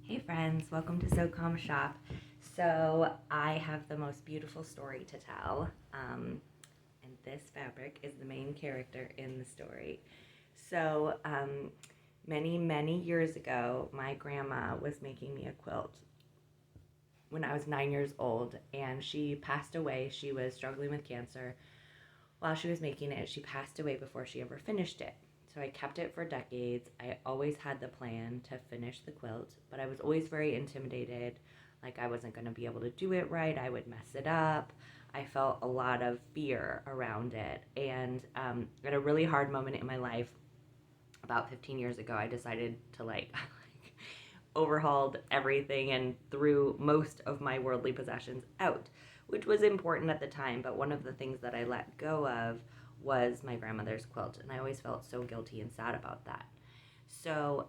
Hey friends, welcome to So Calm Shop. So I have the most beautiful story to tell, and this fabric is the main character in the story. So many years ago, my grandma was making me a quilt when I was 9 years old, and she passed away. She was struggling with cancer. While she was making it, she passed away before she ever finished it. So I kept it for decades. I always had the plan to finish the quilt, but I was always very intimidated. Like I wasn't going to be able to do it right. I would mess it up. I felt a lot of fear around it. And at a really hard moment in my life, about 15 years ago, I decided to overhauled everything and threw most of my worldly possessions out, which was important at the time. But one of the things that I let go of was my grandmother's quilt, and I always felt so guilty and sad about that. So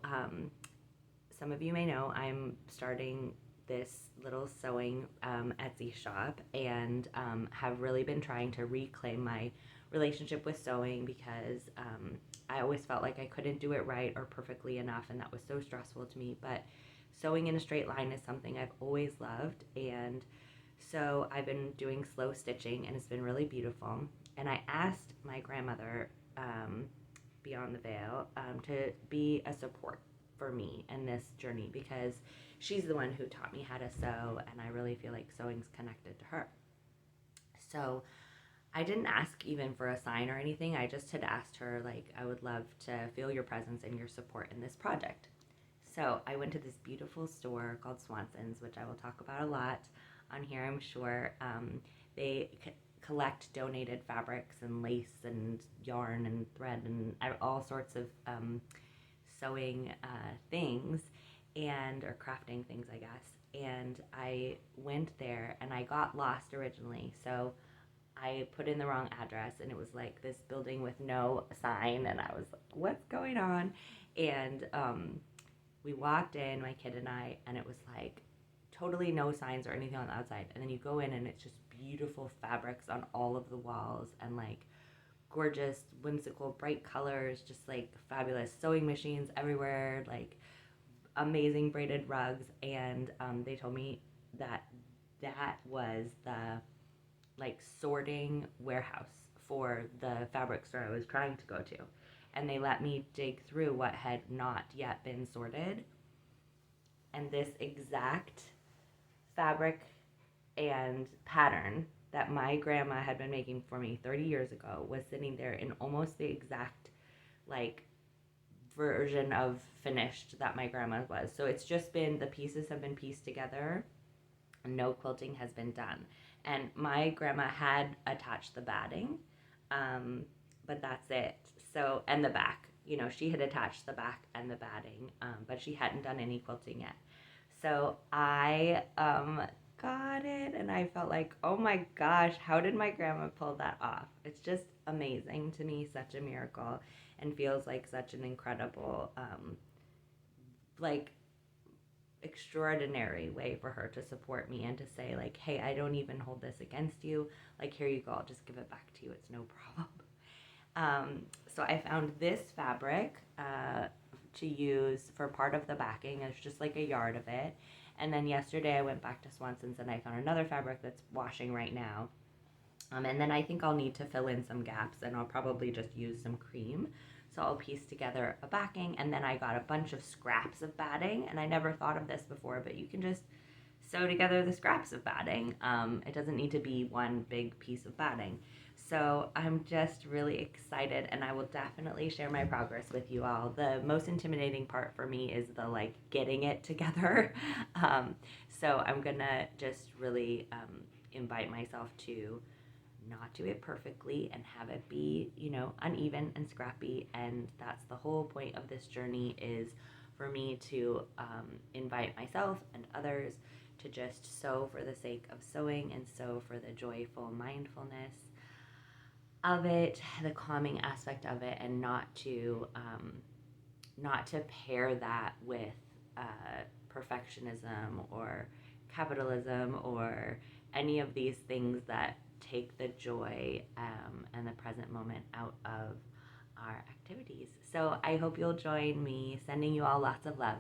some of you may know I'm starting this little sewing Etsy shop and have really been trying to reclaim my relationship with sewing because I always felt like I couldn't do it right or perfectly enough, and that was so stressful to me. But sewing in a straight line is something I've always loved, and so I've been doing slow stitching, and it's been really beautiful. And I asked my grandmother, Beyond the Veil, to be a support for me in this journey because she's the one who taught me how to sew, and I really feel like sewing's connected to her. So I didn't ask even for a sign or anything. I just had asked her, like, I would love to feel your presence and your support in this project. So I went to this beautiful store called Swanson's, which I will talk about a lot on here, I'm sure. They collect donated fabrics and lace and yarn and thread and all sorts of sewing things and or crafting things, I guess. And I went there and I got lost originally. So I put in the wrong address and it was like this building with no sign, and I was like, what's going on? And we walked in, my kid and I, and it was like totally no signs or anything on the outside. And then you go in and it's just beautiful fabrics on all of the walls and like gorgeous, whimsical, bright colors, just like fabulous sewing machines everywhere, like amazing braided rugs. And they told me that that was the like sorting warehouse for the fabric store I was trying to go to. And they let me dig through what had not yet been sorted. And this exact fabric and pattern that my grandma had been making for me 30 years ago was sitting there in almost the exact like version of finished that my grandma was. So it's just been the pieces have been pieced together and no quilting has been done. And my grandma had attached the batting, but that's it. So, and the back, she had attached the back and the batting, but she hadn't done any quilting yet. So I got it, and I felt like, oh my gosh, how did my grandma pull that off? It's just amazing to me, such a miracle, and feels like such an incredible, like extraordinary way for her to support me and to say like, hey, I don't even hold this against you, like here you go, I'll just give it back to you, it's no problem. So I found this fabric to use for part of the backing. It's just like a yard of it. And then yesterday I went back to Swanson's and I found another fabric that's washing right now. And then I think I'll need to fill in some gaps, and I'll probably just use some cream. So I'll piece together a backing, and then I got a bunch of scraps of batting, and I never thought of this before, but you can just sew together the scraps of batting. It doesn't need to be one big piece of batting. So I'm just really excited, and I will definitely share my progress with you all. The most intimidating part for me is the like getting it together. So I'm gonna just really invite myself to not do it perfectly and have it be, uneven and scrappy. And that's the whole point of this journey, is for me to invite myself and others to just sew for the sake of sewing and sew for the joyful mindfulness of it, the calming aspect of it, and not to pair that with perfectionism or capitalism or any of these things that take the joy and the present moment out of our activities. So I hope you'll join me. Sending you all lots of love.